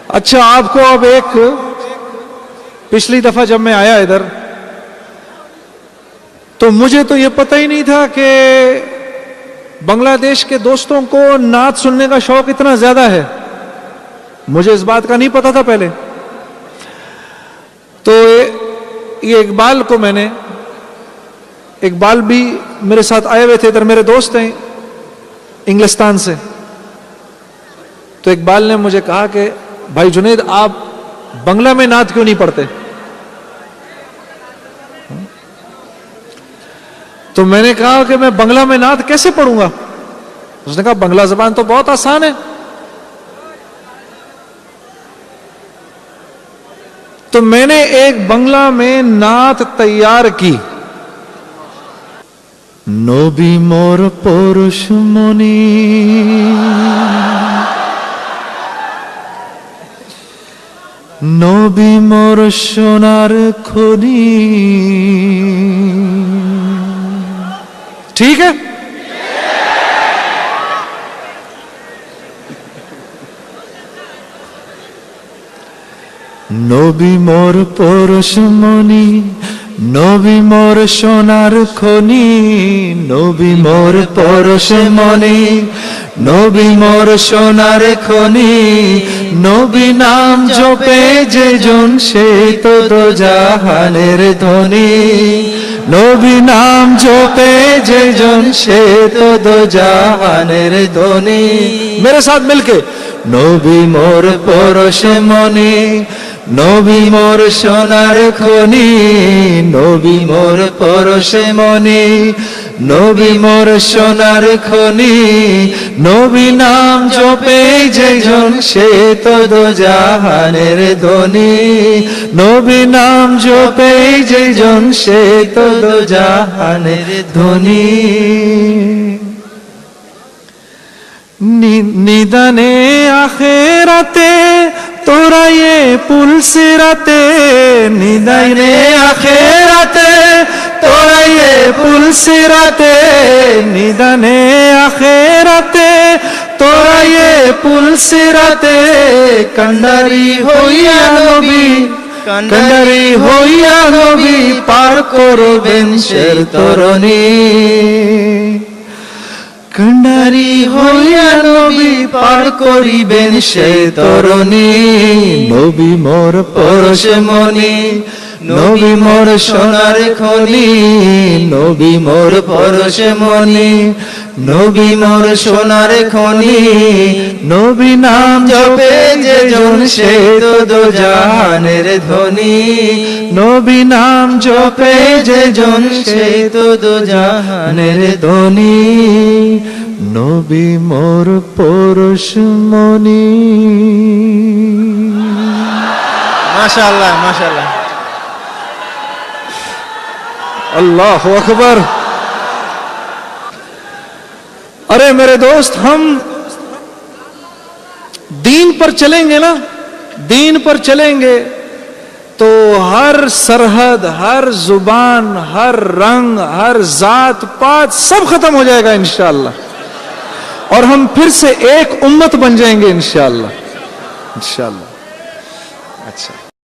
अच्छा, आपको अब एक, पिछली दफा जब मैं आया इधर तो मुझे तो यह पता ही नहीं था कि बांग्लादेश के दोस्तों को नात सुनने का शौक इतना ज्यादा है। मुझे इस बात का नहीं पता था पहले। तो ये इकबाल को मैंने, इकबाल भी मेरे साथ आए हुए थे इधर, मेरे दोस्त हैं इंग्लिस्तान से। तो इकबाल ने मुझे कहा कि भाई जुनैद, आप बंगला में नात क्यों नहीं पढ़ते? तो मैंने कहा कि मैं बंगला में नात कैसे पढ़ूंगा? उसने कहा बंगला जबान तो बहुत आसान है। तो मैंने एक बंगला में नात तैयार की। नबी मोर परुषमणि, नबी मोर सोनार खनि। ठीक है? नबी मोर परुषमणि, नबी मोर सोनार खनि, नबी मोर परुषमणि, नबी मोर सोनार खनि। नबी नाम जपे जे জন সে তো দোজাহানের ধনী। নবী নাম জপে যে জন সে তো দোজাহানের ধনী। मेरे साथ मिलके, নবী মোর পরশমণি, নবী মোর সোনার খনি, নবী মোর পরশমণি, নবী মোর সোনার খনি। নবী নাম জপে যে জন সে তো দোজাহানের ধনী। নবী নাম জপে যে জন সে তো দোজাহানের ধনী। নিদানে আখেরাতে তোরা ये পুলসিরাতে, নিদানে আখেরাতে তোরা ये পুলসিরাতে, নিদানে আখেরাতে তোরা ये পুলসিরাতে। কান্ডারি হইয়া নবী, কান্ডারি হইয়া নবী পার করবেন শের তরণী। কান্ডারি হইয়া নবী পার করিবেন সে তরণী। নবী মোর পরশমণি, নবী মোর সোনার খনি, নবী মোর পরশমণি, নবী মোর সোনার খনি। নবী নাম জপে যে জন সে তো দোজাহানের ধনী। নবী নাম জপে যে জন সে তো দোজাহানের ধনী। নবী মোর পরশমণি। माशाअल्लाह माशाअल्लाह। अल्लाह अकबर। अरे मेरे दोस्त, हम दीन पर चलेंगे ना, दीन पर चलेंगे तो हर सरहद, हर जुबान, हर रंग, हर जात पात सब खत्म हो जाएगा इंशाअल्लाह। और हम फिर से एक उम्मत बन जाएंगे इंशाअल्लाह, इंशाअल्लाह। अच्छा।